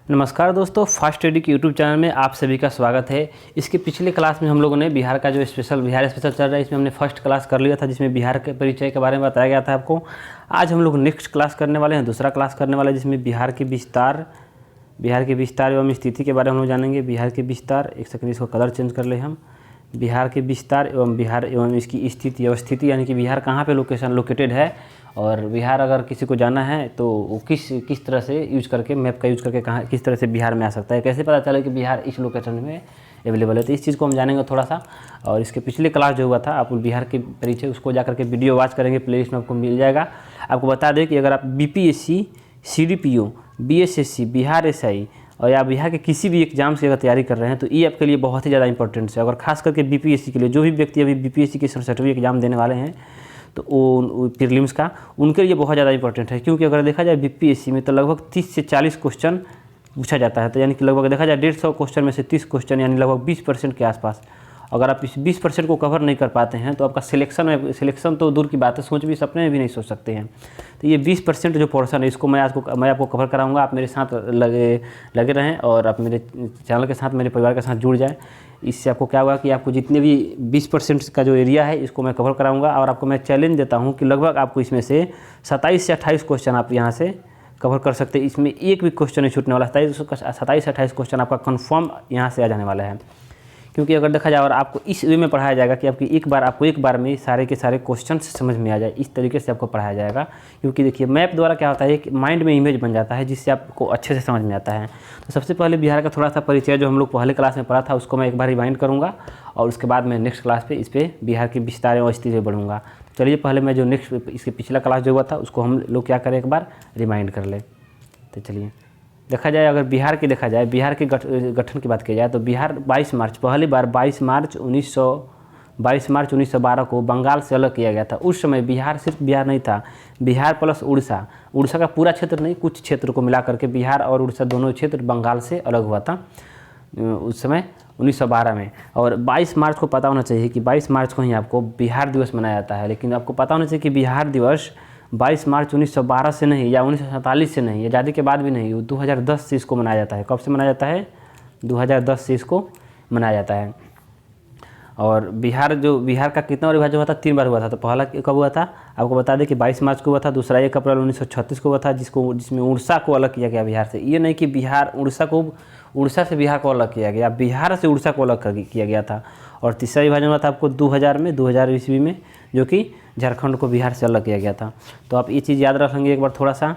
नमस्कार दोस्तों, fast study के यूट्यूब चैनल में आप सभी का स्वागत है। इसके पिछले क्लास में हम लोगों ने बिहार का जो बिहार स्पेशल चल रहा है, इसमें हमने फर्स्ट क्लास कर लिया था, जिसमें बिहार के परिचय के बारे में बताया गया था आपको। आज हम लोग नेक्स्ट क्लास करने वाले हैं, दूसरा क्लास करने वाले हैं, जिसमें बिहार के विस्तार एवं स्थिति के बारे में हम लोग जानेंगे। बिहार के विस्तार, एक सेकंड इसको कलर चेंज कर ले हम। बिहार के विस्तार एवं बिहार एवं इसकी स्थिति यानी कि बिहार कहाँ पे लोकेटेड है, और बिहार अगर किसी को जाना है तो वो किस तरह से यूज करके, मैप का यूज करके कहाँ किस तरह से बिहार में आ सकता है, कैसे पता चले कि बिहार इस लोकेशन में अवेलेबल है। तो इस चीज़ को हम जानेंगे थोड़ा सा। और इसके पिछले क्लास जो हुआ था, आप बिहार के परिचय, उसको जाकर के वीडियो वॉच करेंगे, प्लेलिस्ट में आपको मिल जाएगा। आपको बता दें कि अगर आप BPSC, CDPO, BSSC, Bihar SI और या बिहार के किसी भी एग्जाम की अगर तैयारी कर रहे हैं तो ये आपके लिए बहुत ही ज़्यादा इंपॉर्टेंट है। अगर खास करके BPSC के लिए, जो भी व्यक्ति अभी BPSC के 67वीं एग्जाम देने वाले हैं तो वो प्रीलिम्स का, उनके लिए बहुत ज़्यादा इंपॉर्टेंट है। क्योंकि अगर देखा जाए BPSC में तो लगभग 30 से 40 क्वेश्चन पूछा जाता है। तो यानी कि लगभग देखा जाए 150 क्वेश्चन में से 30 क्वेश्चन यानी लगभग 20% के आसपास। अगर आप इस 20% को कवर नहीं कर पाते हैं तो आपका सिलेक्शन तो दूर की बात है, सोच भी सपने में भी नहीं सोच सकते हैं। तो ये 20% जो पोर्शन है, इसको मैं आपको कवर कराऊंगा। आप मेरे साथ लगे रहें और आप मेरे चैनल के साथ, मेरे परिवार के साथ जुड़ जाएँ। इससे आपको क्या होगा कि आपको जितने भी 20% का जो एरिया है, इसको मैं कवर कराऊंगा। और आपको मैं चैलेंज देता हूं कि लगभग आपको इसमें से 27 से 28 क्वेश्चन आप यहां से कवर कर सकते हैं। इसमें एक भी क्वेश्चन नहीं छूटने वाला। 27 से 28 क्वेश्चन आपका कंफर्म यहां से आ जाने वाला है। क्योंकि अगर देखा जाए और आपको इस वे में पढ़ाया जाएगा कि आपको एक बार में सारे के सारे क्वेश्चन समझ में आ जाए, इस तरीके से आपको पढ़ाया जाएगा। क्योंकि देखिए, मैप द्वारा क्या होता है कि माइंड में इमेज बन जाता है, जिससे आपको अच्छे से समझ में आता है। तो सबसे पहले बिहार का थोड़ा सा परिचय जो हम लोग पहले क्लास में पढ़ा था, उसको मैं एक बार रिवाइंड करूँगा और उसके बाद मैं नेक्स्ट क्लास पे इस पर बिहार के विस्तार और स्थिति में बढ़ूँगा। चलिए, पहले मैं जो नेक्स्ट इसके पिछला क्लास जो हुआ था उसको हम लोग क्या करें, एक बार रिमाइंड कर ले। तो चलिए देखा जाए, अगर बिहार के गठन की बात की जाए तो बिहार 22 मार्च 1912 को बंगाल से अलग किया गया था। उस समय बिहार सिर्फ बिहार नहीं था, बिहार प्लस उड़ीसा का पूरा क्षेत्र नहीं, कुछ क्षेत्र को मिला करके बिहार और उड़ीसा दोनों क्षेत्र बंगाल से अलग हुआ था उस समय 1912 में। और 22 मार्च को पता होना चाहिए कि 22 मार्च को ही आपको बिहार दिवस मनाया जाता है। लेकिन आपको पता होना चाहिए कि बिहार दिवस 22 मार्च 1912 से नहीं, या 1947 से नहीं, आज़ादी के बाद भी नहीं, 2010 से इसको मनाया जाता है। कब से मनाया जाता है? 2010 से इसको मनाया जाता है। और बिहार का कितना बार विभाजन हुआ था? 3 बार हुआ था। तो पहला कब हुआ था? आपको बता दें कि 22 मार्च को हुआ था। दूसरा 1 अप्रैल 1936 को हुआ था, जिसमें उड़ीसा को अलग किया गया बिहार से। ये नहीं कि उड़ीसा से बिहार को अलग किया गया, बिहार से उड़ीसा को अलग किया गया था। और तीसरा विभाजन हुआ था आपको 2000 ईस्वी में, जो कि झारखंड को बिहार से अलग किया गया था। तो आप ये चीज़ याद रखेंगे एक बार थोड़ा सा।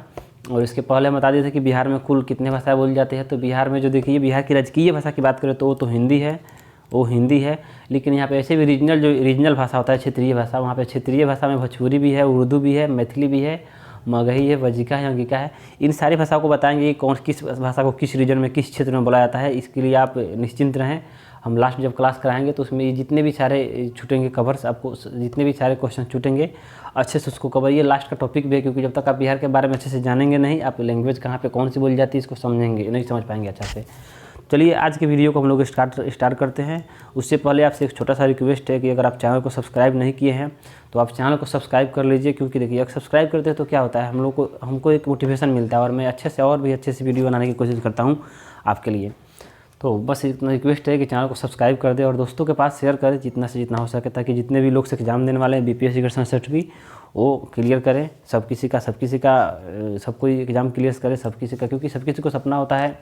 और इसके पहले हम बता देते थे कि बिहार में कुल कितने भाषाएं बोली जाती है। तो बिहार में जो देखिए, बिहार की राजकीय भाषा की बात करें तो वो हिंदी है। लेकिन यहाँ पे ऐसे भी रीजनल भाषा होता है, क्षेत्रीय भाषा। वहाँ पे क्षेत्रीय भाषा में भोजपुरी भी है, उर्दू भी है, मैथिली भी है, मगही है, वजिका है, अंगिका है। इन सारी भाषाओं को बताएंगे कि किस भाषा को किस रीजन में, किस क्षेत्र में बोला जाता है। इसके लिए आप निश्चिंत रहें। हम लास्ट जब क्लास कराएंगे तो उसमें जितने भी सारे छूटेंगे कवर्स, आपको जितने भी सारे क्वेश्चन छूटेंगे अच्छे से उसको कवर। ये लास्ट का टॉपिक भी है, क्योंकि जब तक आप बिहार के बारे में अच्छे से जानेंगे नहीं, आप लैंग्वेज कहाँ पे कौन सी बोली जाती है इसको नहीं समझ पाएंगे अच्छा से। चलिए, आज के वीडियो को हम लोग स्टार्ट करते हैं। उससे पहले आपसे एक छोटा सा रिक्वेस्ट है कि अगर आप चैनल को सब्सक्राइब नहीं किए हैं तो आप चैनल को सब्सक्राइब कर लीजिए। क्योंकि देखिए, अगर सब्सक्राइब करते हैं तो क्या होता है, हमको एक मोटिवेशन मिलता है और मैं अच्छे से वीडियो बनाने की कोशिश करता हूँ आपके लिए। तो बस इतना रिक्वेस्ट है कि चैनल को सब्सक्राइब कर दें और दोस्तों के पास शेयर करें जितना से जितना हो सके, ताकि जितने भी लोग से एग्जाम देने वाले हैं BPSC के 67वीं, वो क्लियर करें। सब कोई एग्ज़ाम क्लियर करे, सब किसी का। क्योंकि सब किसी को सपना होता है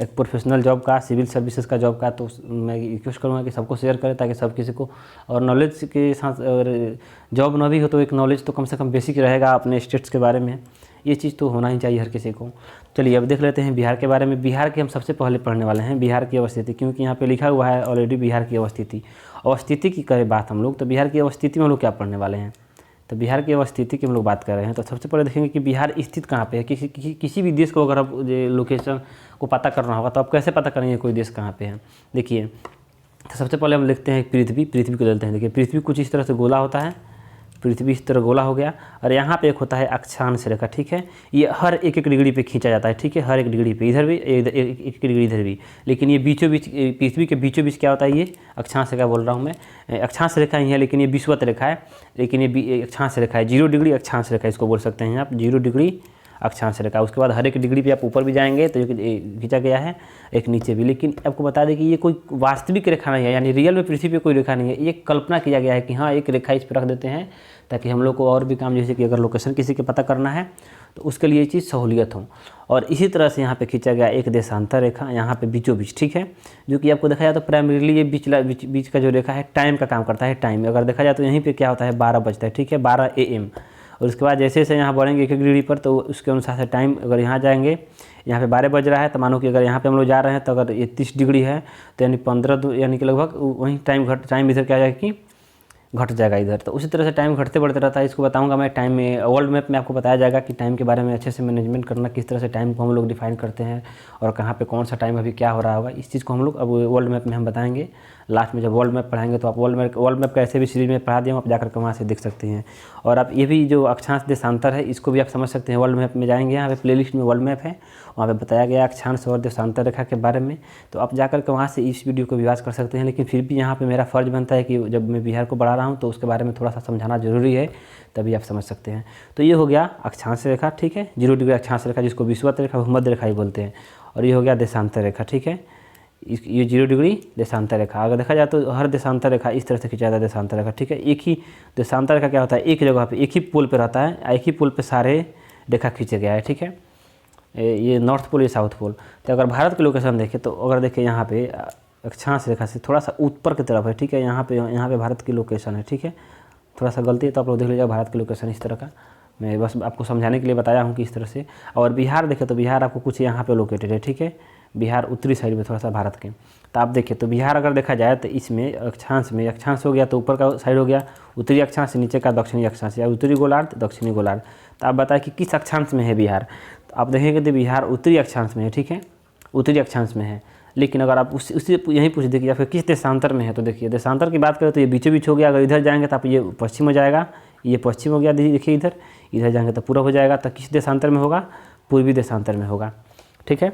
एक प्रोफेशनल जॉब का, सिविल सर्विसेज का जॉब का। तो मैं रिक्वेस्ट करूँगा कि सबको शेयर करें, ताकि सब किसी को, और नॉलेज के साथ, और जॉब ना भी हो तो एक नॉलेज तो कम से कम बेसिक रहेगा अपने स्टेट्स के बारे में। ये चीज़ तो होना ही चाहिए हर किसी को। चलिए, अब देख लेते हैं बिहार के बारे में। बिहार के हम सबसे पहले पढ़ने वाले हैं बिहार की अवस्थिति। क्योंकि यहाँ पे लिखा हुआ है ऑलरेडी बिहार की अवस्थिति की करें बात हम लोग, तो बिहार की अवस्थिति में हम लोग क्या पढ़ने वाले हैं? तो बिहार की अवस्थिति की हम लोग बात कर रहे हैं। तो सबसे पहले देखेंगे कि बिहार स्थित कहाँ पे है। किसी भी देश को अगर आप लोकेशन को पता करना होगा तो आप कैसे पता करेंगे कोई देश कहाँ पे है? देखिए, तो सबसे पहले हम लिखते हैं पृथ्वी को लेते हैं। देखिए, पृथ्वी कुछ इस तरह से गोला होता है, पृथ्वी इस तरह गोला हो गया। और यहाँ पे एक होता है अक्षांश रेखा, ठीक है। ये हर एक डिग्री पे खींचा जाता है, ठीक है, हर एक डिग्री पे, इधर भी एक डिग्री इधर भी। लेकिन ये बीचों बीच, पृथ्वी के बीचों बीच क्या होता है? ये अक्षांश रेखा बोल रहा हूँ मैं, अक्षांश रेखा ही है, लेकिन ये विषुवत रेखा है। लेकिन ये अक्षांश रेखा है, 0 डिग्री अक्षांश रेखा इसको बोल सकते हैं आप, 0 डिग्री अक्षांश रेखा। उसके बाद हर एक डिग्री पे आप ऊपर भी जाएंगे तो खींचा गया है, एक नीचे भी। लेकिन आपको बता दें कि ये कोई वास्तविक रेखा नहीं है, यानी रियल में पृथ्वी पे कोई रेखा नहीं है, ये कल्पना किया गया है कि हाँ एक रेखा इस पर रख देते हैं ताकि हम लोग को और भी काम, जैसे कि अगर लोकेशन किसी के पता करना है तो उसके लिए ये चीज़ सहूलियत हो। और इसी तरह से यहाँ पे खींचा गया एक देशांतर रेखा यहाँ पे बीचों बीच, ठीक है, जो कि आपको देखा जाए तो प्राइमरीली ये बीच का जो रेखा है टाइम का काम करता है। टाइम अगर देखा जाए तो यहीं पे क्या होता है 12 बजता है, ठीक है, 12 AM। और उसके बाद जैसे जैसे यहाँ बढ़ेंगे एक डिग्री पर तो उसके अनुसार से टाइम, अगर यहाँ जाएंगे यहाँ पे 12 बज रहा है तो मानो कि अगर यहाँ पे हम लोग जा रहे हैं तो अगर ये 30 डिग्री है तो यानी 15 यानी कि लगभग वहीं टाइम इधर क्या जाएगा कि घट जाएगा इधर। तो उसी तरह से टाइम घटते बढ़ते रहता है। इसको बताऊंगा मैं टाइम में, वर्ल्ड मैप में आपको बताया जाएगा कि टाइम के बारे में अच्छे से मैनेजमेंट करना, किस तरह से टाइम को हम लोग डिफाइन करते हैं और कहाँ पे कौन सा टाइम अभी क्या हो रहा होगा, इस चीज़ को हम लोग अब वर्ल्ड मैप में हम बताएंगे। लास्ट में जब वर्ल्ड मैप पढ़ाएंगे तो आप वर्ल्ड मैप का ऐसे भी सीरीज में पढ़ा दिया हूँ, आप जाकर के वहाँ से देख सकते हैं। और आप ये भी जो अक्षांश देशांतर है इसको भी आप समझ सकते हैं। वर्ल्ड मैप में जाएंगे, यहाँ पे प्लेलिस्ट में वर्ल्ड मैप है, वहाँ पे बताया गया अक्षांश और देशांतर रेखा के बारे में, तो आप जाकर के वहाँ से इस वीडियो को विवाद कर सकते हैं। लेकिन फिर भी यहाँ पे मेरा फ़र्ज़ बनता है कि जब मैं बिहार को बढ़ा रहा हूँ तो उसके बारे में थोड़ा सा समझाना जरूरी है, तभी आप समझ सकते हैं। तो ये हो गया अक्षांश रेखा, ठीक है, 0 डिग्री अक्षांश रेखा जिसको विषुवत रेखा, भूमध्य रेखा ही बोलते हैं। और ये हो गया देशांतर रेखा, ठीक है, ये 0 डिग्री देशांतर रेखा। अगर देखा जाए तो हर देशांतर रेखा इस तरह से खींचा जाता है देशांतर रेखा, ठीक है। एक ही देशांतर रेखा क्या होता है, एक जगह पे एक ही पोल पे रहता है, एक ही पोल पे सारे रेखा खींचे गया है, ठीक है। ये नॉर्थ पोल, ये साउथ पोल। तो अगर भारत की लोकेशन देखें तो अगर देखें यहाँ पे अक्षांश रेखा से थोड़ा सा ऊपर की तरफ है, ठीक है, यहाँ पे भारत की लोकेशन है, ठीक है। थोड़ा सा गलती है तो आप लोग देख लीजिएगा भारत की लोकेशन इस तरह का, मैं बस आपको समझाने के लिए बताया हूँ कि इस तरह से। और बिहार देखें तो बिहार आपको कुछ यहाँ पे लोकेटेड है, ठीक है, बिहार उत्तरी साइड में थोड़ा सा भारत के। तो आप देखिए तो बिहार अगर देखा जाए तो इसमें अक्षांश हो गया तो ऊपर का साइड हो गया उत्तरी अक्षांश, नीचे का दक्षिणी अक्षांश या उत्तरी गोलार्ध दक्षिणी गोलार्ध। तो आप बताएं कि किस अक्षांश में है बिहार, तो आप देखेंगे तो बिहार उत्तरी अक्षांश में है, ठीक है, उत्तरी अक्षांश में है। लेकिन अगर आप उससे यहीं पूछ देखिए या फिर किस देशांतर में है, तो देखिए देशांतर की बात करें तो ये बीचों बीच हो गया। अगर इधर जाएंगे तो आप ये पश्चिम हो जाएगा, ये पश्चिम हो गया, देखिए इधर जाएंगे तो पूर्व हो जाएगा। तो किस देशांतर में होगा, पूर्वी देशांतर में होगा, ठीक है।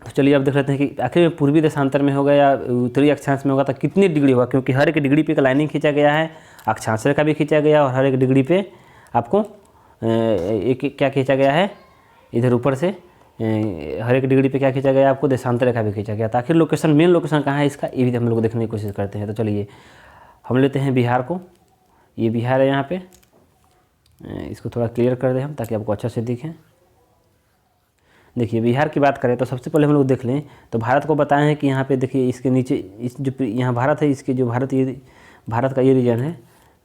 तो चलिए अब देख लेते हैं कि आखिर में पूर्वी देशांतर में होगा या उत्तरी अक्षांश में होगा तो कितनी डिग्री होगा, क्योंकि हर एक डिग्री पे एक लाइनिंग खींचा गया है, अक्षांश रेखा भी खींचा गया और हर एक डिग्री पे आपको एक क्या खींचा गया है, इधर ऊपर से हर एक डिग्री पे क्या खींचा गया है आपको, देशांतर रेखा भी खींचा गया। तो आखिर लोकेशन, मेन लोकेशन कहाँ है इसका, ये भी हम लोग देखने की कोशिश करते हैं। तो चलिए हम लेते हैं बिहार को, ये बिहार है, यहाँ पे इसको थोड़ा क्लियर कर दें हम ताकि आपको अच्छा से दिखें। देखिए बिहार की बात करें तो सबसे पहले हम लोग देख लें तो भारत को बताए हैं कि यहाँ पे देखिए इसके नीचे इस जो यहाँ भारत है, इसके जो भारत का ये रीजन है,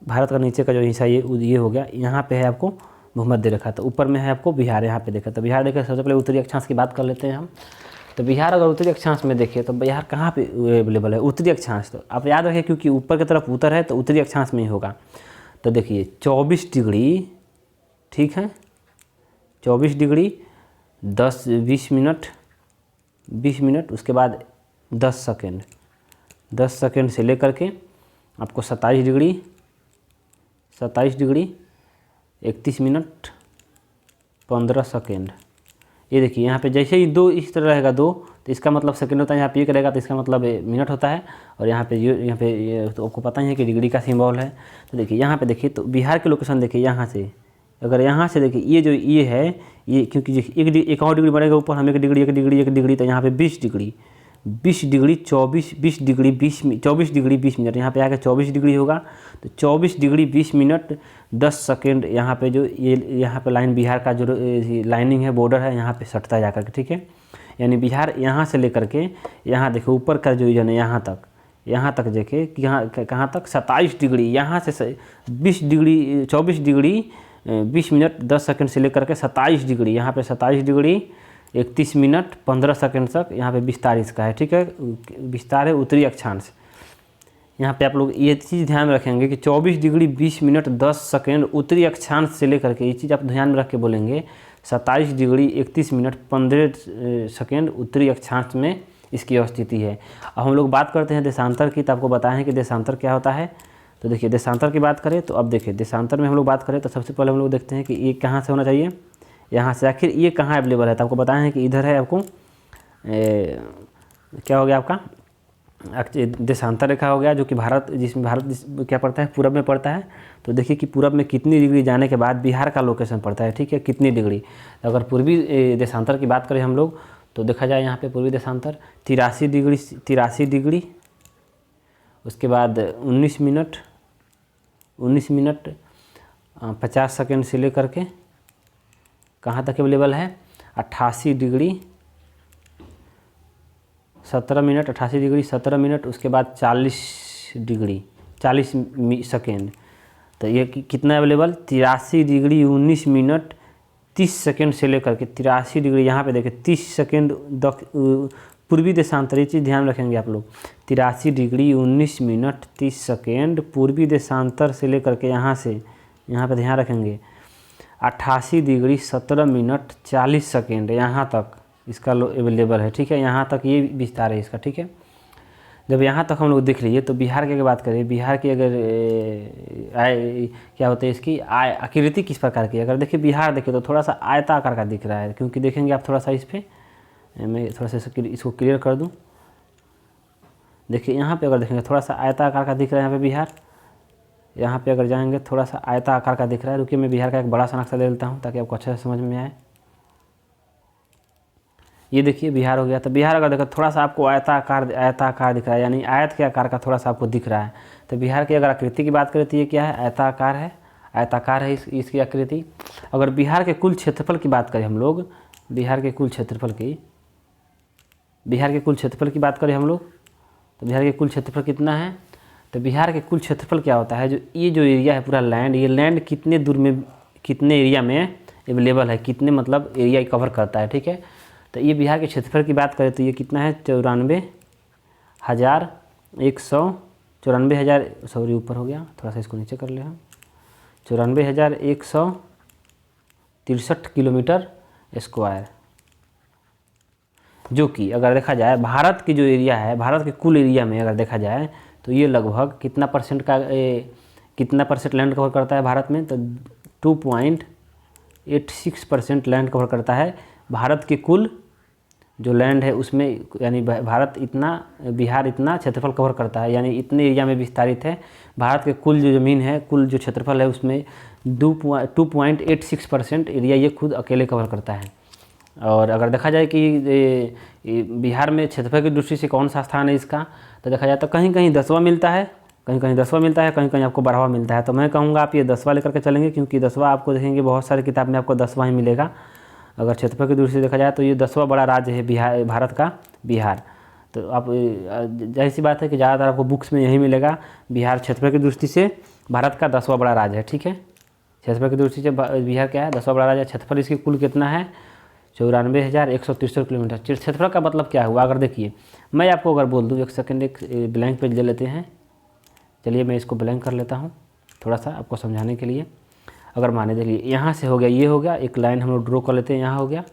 भारत का नीचे का जो हिस्सा ये हो गया, यहाँ पे है आपको भूमध्य रेखा। तो ऊपर में है आपको बिहार, यहाँ पे देखा तो बिहार देखें। सबसे पहले उत्तरी अक्षांश की बात कर लेते हैं हम। तो बिहार अगर उत्तरी अक्षांश में देखिए तो बिहार कहाँ पे अवेलेबल है, उत्तरी अक्षांश। तो आप याद रखें क्योंकि ऊपर की तरफ उत्तर है तो उत्तरी अक्षांश में ही होगा। तो देखिए 24 डिग्री, ठीक है, 24 डिग्री 20 मिनट, उसके बाद 10 सेकेंड से लेकर के आपको 27 डिग्री 31 मिनट 15 सेकेंड। ये देखिए यहाँ पे जैसे ही 2 इस तरह रहेगा 2 तो इसका मतलब सेकेंड होता है, यहाँ पे 1 रहेगा तो इसका मतलब मिनट होता है। और यहाँ पे ये तो आपको पता ही है कि डिग्री का सिंबल है। तो देखिए यहाँ पे देखिए तो बिहार की लोकेशन देखिए, यहाँ से अगर यहाँ से देखिए ये जो ये है ये, क्योंकि एक और डिग्री बढ़ेगा ऊपर हम 1 डिग्री तो यहाँ पे 24 डिग्री 20 मिनट, यहाँ पे आगे 24 डिग्री होगा तो 24 डिग्री 20 मिनट 10 सेकेंड। यहाँ पे जो ये यहाँ पे लाइन बिहार का जो लाइनिंग है, बॉर्डर है, यहाँ पे सटता है जाकर के, ठीक है। यानी बिहार यहाँ से लेकर के यहाँ देखो ऊपर का जो रीजन है यहाँ तक देखे कि कहाँ तक 27 डिग्री, यहाँ से 24 डिग्री 20 मिनट 10 सेकंड से लेकर के 27 डिग्री, यहाँ पे 27 डिग्री 31 मिनट 15 सेकंड तक यहाँ पे विस्तार इसका है, ठीक है, विस्तार है उत्तरी अक्षांश। यहाँ पे आप लोग ये चीज़ ध्यान में रखेंगे कि 24 डिग्री 20 मिनट 10 सेकंड उत्तरी अक्षांश से लेकर के, ये चीज़ आप ध्यान में रख के बोलेंगे, 27 डिग्री 31 मिनट 15 सेकंड उत्तरी अक्षांश में इसकी अवस्थिति है। अब हम लोग बात करते हैं देशांतर की। तो आपको बताएं कि देशांतर क्या होता है। तो देखिए देशांतर की बात करें तो अब देखिए देशांतर में हम लोग बात करें तो सबसे पहले हम लोग देखते हैं कि ये कहाँ से होना चाहिए, यहाँ से। आखिर ये कहाँ अवेलेबल है तो आपको बताएं कि इधर है आपको क्या हो गया आपका देशांतर रेखा हो गया जो कि जिसमें भारत क्या पड़ता है, पूरब में पड़ता है। तो देखिए कि पूरब में कितनी डिग्री जाने के बाद बिहार का लोकेशन पड़ता है, ठीक है, कितनी डिग्री। अगर पूर्वी देशांतर की बात करें हम लोग तो देखा जाए यहाँ पे पूर्वी देशांतर 83 डिग्री, उसके बाद 19 मिनट 50 सेकेंड से लेकर के कहाँ तक अवेलेबल है, 88 डिग्री 17 मिनट, 88 डिग्री 17 मिनट, उसके बाद 40 डिग्री 40 सेकेंड। तो ये कितना अवेलेबल, 83 डिग्री 19 मिनट 30 सेकेंड से लेकर के 83 डिग्री, यहाँ पे देखिए 30 सेकेंड पूर्वी देशांतर, ये चीज़ ध्यान रखेंगे आप लोग। 83 डिग्री 19 मिनट 30 सेकेंड पूर्वी देशांतर से लेकर के यहाँ पे ध्यान रखेंगे 88 डिग्री 17 मिनट 40 सेकेंड यहाँ तक इसका अवेलेबल है, ठीक है। यहाँ तक ये विस्तार है इसका, ठीक है। जब यहाँ तक हम लोग देख लीजिए तो बिहार की अगर बात करें, बिहार की अगर क्या होता है इसकी आकृति किस प्रकार की, अगर देखिए बिहार देखिए तो थोड़ा सा आयताकार का दिख रहा है, क्योंकि देखेंगे आप थोड़ा सा इस पर मैं थोड़ा सा इसको क्लियर कर दूं। देखिए यहाँ पे अगर देखेंगे थोड़ा सा आयताकार का दिख रहा है यहाँ पे बिहार, यहाँ पे अगर जाएंगे थोड़ा सा आयताकार का दिख रहा है। रुकिए मैं बिहार का एक बड़ा सा नक्शा ले लेता हूँ ताकि आपको अच्छे से समझ में आए। ये देखिए बिहार हो गया। तो बिहार अगर देखो थोड़ा सा आपको आयताकार दिख रहा है, यानी आयत के आकार का थोड़ा सा आपको दिख रहा है। तो बिहार की अगर आकृति की बात करें तो ये क्या है, आयताकार है इसकी आकृति। अगर बिहार के कुल क्षेत्रफल की बात करें हम लोग, बिहार के कुल क्षेत्रफल की बात करें हम लोग, तो बिहार के कुल क्षेत्रफल कितना है। तो बिहार के कुल क्षेत्रफल क्या होता है, जो ये जो एरिया है पूरा लैंड, ये लैंड कितने दूर में कितने एरिया में अवेलेबल है, कितने मतलब एरिया कवर करता है, ठीक है। तो ये बिहार के क्षेत्रफल की बात करें तो ये कितना है 94,194,000 सॉरी ऊपर हो गया, थोड़ा सा इसको नीचे कर ले हम, 94,163 किलोमीटर स्क्वायर, जो कि अगर देखा जाए भारत की जो एरिया है, भारत के कुल एरिया में अगर देखा जाए तो ये लगभग कितना परसेंट लैंड कवर करता है भारत में, तो 2.86% लैंड कवर करता है भारत के कुल जो लैंड है उसमें, यानी बिहार इतना क्षेत्रफल कवर करता है, यानी इतने एरिया में विस्तारित है। भारत के कुल जो ज़मीन है, कुल जो क्षेत्रफल है उसमें 2.86% एरिया ये खुद अकेले कवर करता है। और अगर देखा जाए कि बिहार में क्षेत्रफल की दृष्टि से कौन सा स्थान है इसका, तो देखा जाए तो कहीं कहीं 10वां मिलता है, कहीं कहीं आपको 12वां मिलता है। तो मैं कहूँगा आप ये 10वां लेकर के चलेंगे, क्योंकि 10वां आपको देखेंगे बहुत सारी किताब में आपको 10वां ही मिलेगा। अगर क्षेत्रफल की दृष्टि से देखा जाए तो ये 10वां बड़ा राज्य है भारत का बिहार। तो आप जाहिर सी बात है कि ज़्यादातर आपको बुक्स में यही मिलेगा, बिहार क्षेत्रफल की दृष्टि से भारत का 10वां बड़ा राज्य है, ठीक है। क्षेत्रफल की दृष्टि से बिहार क्या है, 10वां बड़ा राज्य। क्षेत्रफल इसकी कुल कितना है 94,163 किलोमीटर। क्षेत्रफल का मतलब क्या हुआ, अगर देखिए मैं आपको अगर बोल दूँ, एक सेकंड एक ब्लैंक पेज ले लेते हैं, चलिए मैं इसको ब्लैंक कर लेता हूँ थोड़ा सा आपको समझाने के लिए। अगर माने देखिए यहाँ से हो गया, ये हो गया, एक लाइन हम लोग ड्रॉ कर लेते हैं, यहाँ हो गया।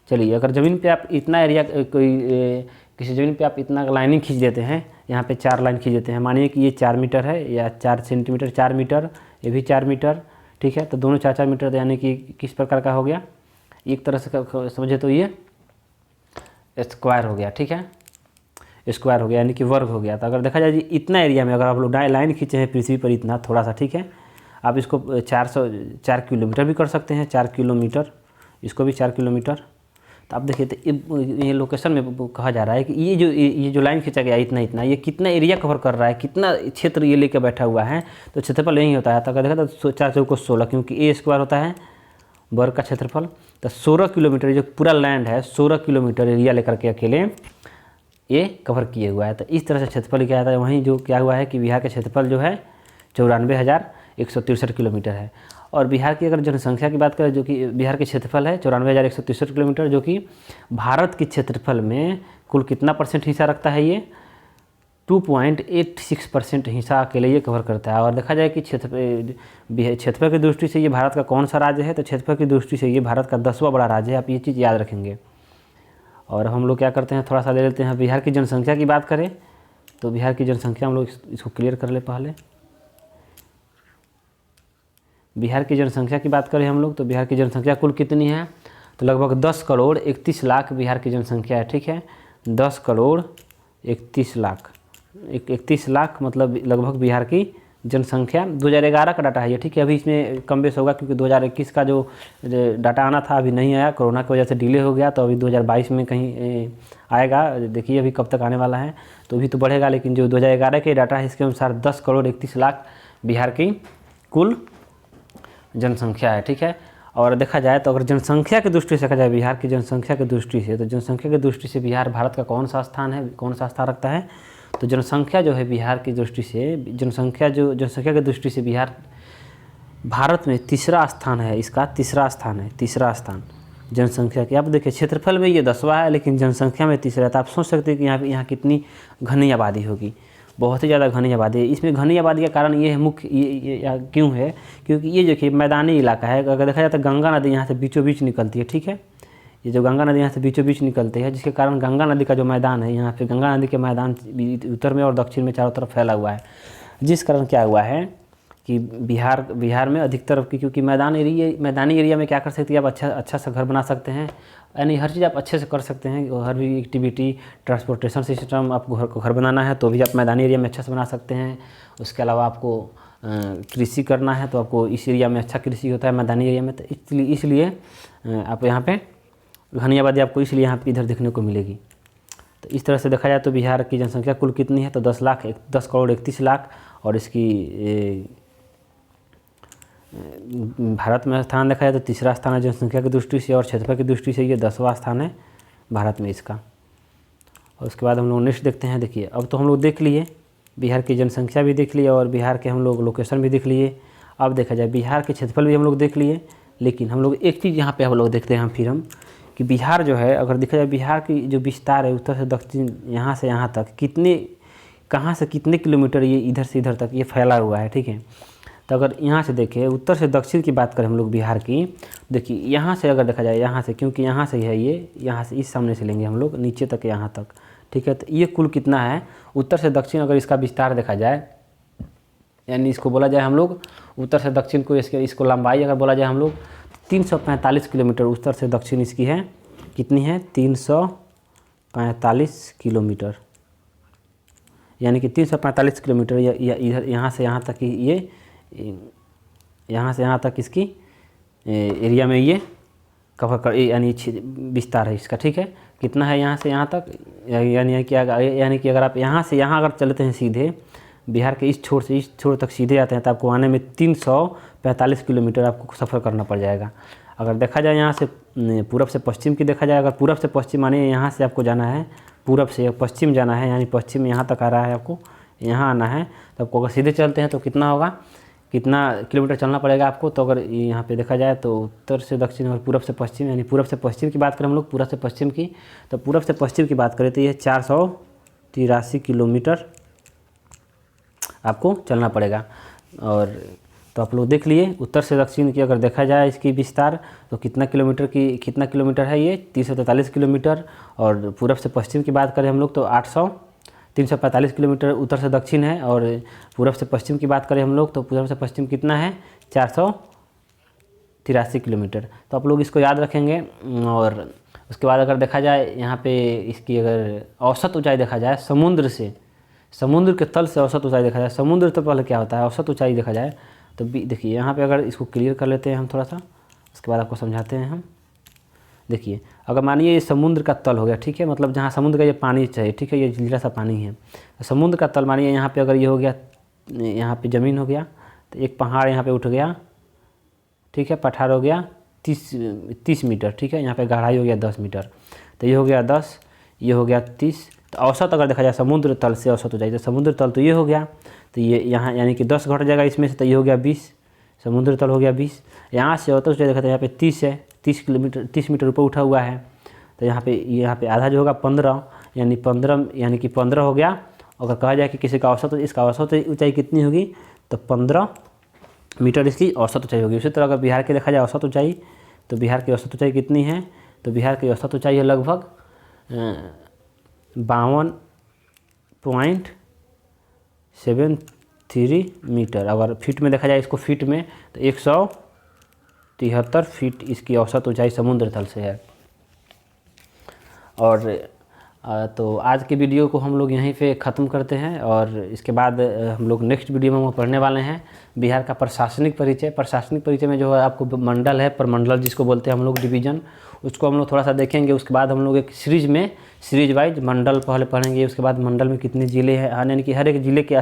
चलिए अगर ज़मीन पे आप इतना एरिया किसी ज़मीन पे आप इतना लाइनिंग खींच देते हैं, यहाँ पे 4 लाइन खींच देते हैं, मानिए कि ये 4 मीटर है या 4 सेंटीमीटर, 4 मीटर, ये भी 4 मीटर, ठीक है। तो दोनों 4-4 मीटर, यानी कि किस प्रकार का हो गया, एक तरह से समझे तो ये स्क्वायर हो गया, ठीक है, स्क्वायर हो गया, यानी कि वर्ग हो गया। तो अगर देखा जाए इतना एरिया में अगर आप लोग लाइन खींचे हैं पृथ्वी पर इतना थोड़ा सा, ठीक है, आप इसको 4 किलोमीटर भी कर सकते हैं, 4 किलोमीटर, इसको भी 4 किलोमीटर। तो आप देखिए तो ये लोकेशन में कहा जा रहा है कि ये जो लाइन खींचा गया इतना ये कितना एरिया कवर कर रहा है, कितना क्षेत्र ये लेकर बैठा हुआ है। तो क्षेत्रफल यही होता है। तो अगर देखा तो 4 चौको 16, क्योंकि ए स्क्वायर होता है वर्ग का क्षेत्रफल। तो 16 किलोमीटर जो पूरा लैंड है, 16 किलोमीटर एरिया लेकर के अकेले ये कवर किए हुआ है। तो इस तरह से क्षेत्रफल क्या आता है, वहीं जो क्या हुआ है कि बिहार का क्षेत्रफल जो है 94,163 किलोमीटर है। और बिहार की अगर जनसंख्या की बात करें, जो कि बिहार के क्षेत्रफल है 94,163 किलोमीटर, जो कि भारत के क्षेत्रफल में कुल कितना परसेंट हिस्सा रखता है, ये 2.86% हिस्सा अकेले ये कवर करता है। और देखा जाए कि क्षेत्रफल की दृष्टि से ये भारत का कौन सा राज्य है, तो क्षेत्रफल की दृष्टि से ये भारत का 10वां बड़ा राज्य है। आप ये चीज़ याद रखेंगे। और हम लोग क्या करते हैं, थोड़ा सा ले लेते हैं बिहार की जनसंख्या की बात करें तो बिहार की जनसंख्या हम लोग इसको क्लियर कर ले पहले। बिहार की जनसंख्या की बात करें हम लोग तो बिहार की जनसंख्या कुल कितनी है, तो लगभग 10,31,00,000 बिहार की जनसंख्या है, ठीक है, 10,31,00,000। 31 लाख मतलब लगभग बिहार की जनसंख्या। 2011 का डाटा है ये, ठीक है। अभी इसमें कम बेस होगा क्योंकि 2021 का जो डाटा आना था अभी नहीं आया, कोरोना की वजह से डिले हो गया, तो अभी 2022 में कहीं आएगा। देखिए अभी कब तक आने वाला है, तो अभी तो बढ़ेगा। लेकिन जो 2011 के डाटा है इसके अनुसार 10,31,00,000 बिहार की कुल जनसंख्या है, ठीक है। और देखा जाए तो अगर जनसंख्या की दृष्टि से देखा जाए, बिहार की जनसंख्या की दृष्टि से, तो जनसंख्या की दृष्टि से बिहार भारत का कौन सा स्थान है, कौन सा स्थान रखता है? तो जनसंख्या जो है बिहार की दृष्टि से, जनसंख्या की दृष्टि से बिहार भारत में तीसरा स्थान है, इसका तीसरा स्थान है, तीसरा स्थान जनसंख्या की। आप देखिए क्षेत्रफल में ये 10वां है, लेकिन जनसंख्या में तीसरा है। तो आप सोच सकते हैं कि यहाँ कितनी घनी आबादी होगी, बहुत ही ज़्यादा घनी आबादी है। इसमें घनी आबादी का कारण ये है मुख्य ये क्यों है, क्योंकि ये देखिए मैदानी इलाका है। अगर देखा जाए तो गंगा नदी यहाँ से बीचों बीच निकलती है, ठीक है। ये जो गंगा नदी यहाँ से बीचों बीच निकलती है, जिसके कारण गंगा नदी का जो मैदान है, यहाँ पे गंगा नदी के मैदान उत्तर में और दक्षिण में चारों तरफ फैला हुआ है। जिस कारण क्या हुआ है कि बिहार में अधिकतर क्योंकि मैदानी एरिया में क्या कर सकते हैं आप, अच्छा सा घर बना सकते हैं, यानी हर चीज़ आप अच्छे से कर सकते हैं। हर भी एक्टिविटी, ट्रांसपोर्टेशन सिस्टम, आपको घर बनाना है तो भी आप मैदानी एरिया में अच्छा से बना सकते हैं। उसके अलावा आपको कृषि करना है तो आपको इस एरिया में अच्छा कृषि होता है मैदानी एरिया में, तो इसलिए आप यहाँ पे घनी आबादी आपको इसलिए यहाँ पे इधर देखने को मिलेगी। तो इस तरह से देखा जाए तो बिहार की जनसंख्या कुल कितनी है, तो 10,31,00,000 और इसकी भारत में स्थान देखा जाए तो तीसरा स्थान है जनसंख्या की दृष्टि से, और क्षेत्रफल की दृष्टि से ये 10वां स्थान है भारत में इसका। और उसके बाद हम लोग नेक्स्ट देखते हैं। देखिए अब तो हम लोग देख लिए बिहार की जनसंख्या भी देख लिए और बिहार के हम लोग लोकेशन भी देख लिए। अब देखा जाए बिहार के क्षेत्रफल भी हम लोग देख लिए, लेकिन हम लोग एक चीज़ यहाँ पे हम लोग देखते हैं फिर हम कि बिहार जो है, अगर देखा जाए बिहार की जो विस्तार है उत्तर से दक्षिण, यहाँ से यहाँ तक कहाँ से कितने किलोमीटर ये इधर से इधर तक ये फैला हुआ है, ठीक है। तो अगर यहाँ से देखें उत्तर से दक्षिण की बात करें हम लोग बिहार की, देखिए यहाँ से अगर देखा जाए, यहाँ से, क्योंकि यहाँ से है ये, यहाँ से इस सामने से लेंगे हम लोग नीचे तक यहाँ तक, ठीक है। तो ये कुल कितना है उत्तर से दक्षिण, अगर इसका विस्तार देखा जाए, यानी इसको बोला जाए हम लोग उत्तर से दक्षिण को, इसको लंबाई अगर बोला जाए हम लोग 345 किलोमीटर उत्तर से दक्षिण इसकी है। कितनी है? 345 किलोमीटर, यानी कि 345 किलोमीटर इधर यहाँ से यहाँ तक ये, यहाँ से यहाँ तक इसकी एरिया में ये कवर कर, यानी विस्तार है इसका, ठीक है। कितना है यहाँ से यहाँ तक, यानी कि अगर आप यहाँ से यहाँ अगर चलते हैं सीधे बिहार के इस छोर से इस छोर तक सीधे आते हैं तो आपको आने में 345 किलोमीटर आपको सफ़र करना पड़ जाएगा। अगर देखा जाए यहाँ से पूरब से पश्चिम की देखा जाए, अगर पूरब से पश्चिम माने यहाँ से आपको जाना है, पूरब से पश्चिम जाना है, यानी पश्चिम यहाँ तक आ रहा है, आपको यहाँ आना है, तो आपको अगर सीधे चलते हैं तो कितना होगा, कितना किलोमीटर चलना पड़ेगा आपको। तो अगर यहाँ पे देखा जाए तो उत्तर से दक्षिण और पूरब से पश्चिम, यानी पूरब से पश्चिम की बात करें हम लोग, पूरब से पश्चिम की, तो पूरब से पश्चिम की बात करें तो ये 483 किलोमीटर आपको चलना पड़ेगा। और तो आप लोग देख लिए उत्तर से दक्षिण की अगर देखा जाए इसकी विस्तार तो कितना किलोमीटर है ये 343 किलोमीटर। और पूरब से पश्चिम की बात करें हम लोग तो 345 किलोमीटर उत्तर से दक्षिण है। और पूरब से पश्चिम की बात करें हम लोग तो पूरब से पश्चिम कितना है 483 किलोमीटर। तो आप लोग इसको याद रखेंगे। और उसके बाद अगर देखा जाए यहाँ पे इसकी अगर औसत ऊंचाई देखा जाए समुद्र के तल से औसत ऊंचाई देखा जाए, समुद्र तो पहले क्या होता है औसत ऊंचाई देखा जाए तो देखिए यहाँ पे अगर इसको क्लियर कर लेते हैं हम थोड़ा सा, उसके बाद आपको समझाते हैं हम। देखिए अगर मानिए ये समुद्र का तल हो गया, ठीक है, मतलब जहाँ समुद्र का ये पानी चाहिए, ठीक है, ये नीला सा पानी है, तो समुद्र का तल मानिए यहाँ पे अगर ये हो गया, यहाँ पे ज़मीन हो गया, तो एक पहाड़ यहाँ पे उठ गया, ठीक है, पठार हो गया 30 मीटर, ठीक है, यहाँ पे गहराई हो गया 10 मीटर, तो ये हो गया 10, ये हो गया 30। तो औसत अगर देखा जाए समुद्र तल से औसत हो जाए तो समुद्र तल तो ये हो गया, तो ये यहाँ यानी कि 10 घट जाएगा इसमें से, तो ये हो गया 20, समुद्र तल हो गया 20। यहाँ से औसत ऊंचाई देखा था यहाँ पे 30 है, 30 मीटर ऊपर उठा हुआ है, तो यहाँ पे आधा जो होगा 15, यानी कि 15 हो गया। अगर कहा जाए कि किसी का औसत, इसका औसत ऊंचाई कितनी होगी तो 15 मीटर इसकी औसत ऊंचाई होगी। उसी तरह अगर बिहार की देखा जाए औसत ऊंचाई, तो बिहार की औसत ऊंचाई कितनी है, तो बिहार की औसत ऊंचाई है लगभग 52.73 मीटर। अगर फीट में देखा जाए इसको फीट में तो 173 फीट इसकी औसत ऊंचाई समुद्र तल से है। और तो आज की वीडियो को हम लोग यहीं पे ख़त्म करते हैं और इसके बाद हम लोग नेक्स्ट वीडियो में वो पढ़ने वाले हैं बिहार का प्रशासनिक परिचय। प्रशासनिक परिचय में जो है आपको मंडल है, प्रमंडल जिसको बोलते हैं हम लोग, डिवीज़न, उसको हम लोग थोड़ा सा देखेंगे। उसके बाद हम लोग एक सीरीज वाइज मंडल पहले पढ़ेंगे, उसके बाद मंडल में कितने ज़िले हैं, यानी कि हर एक ज़िले के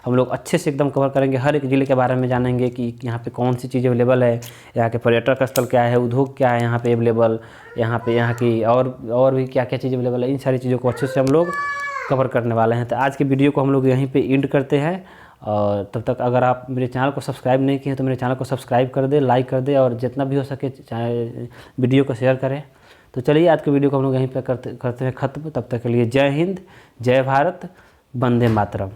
हम लोग अच्छे से एकदम कवर करेंगे। हर एक ज़िले के बारे में जानेंगे कि यहाँ पे कौन सी चीज़ अवेलेबल है, यहाँ के पर्यटक स्थल क्या है, उद्योग क्या है यहाँ पे अवेलेबल, यहाँ की और भी क्या क्या चीज़ अवेलेबल है, इन सारी चीज़ों को अच्छे से हम लोग कवर करने वाले हैं। तो आज की वीडियो को हम लोग यहीं पे एंड करते हैं और तब तक अगर आप मेरे चैनल को सब्सक्राइब नहीं किए तो मेरे चैनल को सब्सक्राइब कर दे, लाइक कर दे और जितना भी हो सके चाहे वीडियो को शेयर करें। तो चलिए आज की वीडियो को हम लोग यहीं पे करते हैं ख़त्म। तब तक के लिए जय हिंद, जय भारत, वंदे मातरम।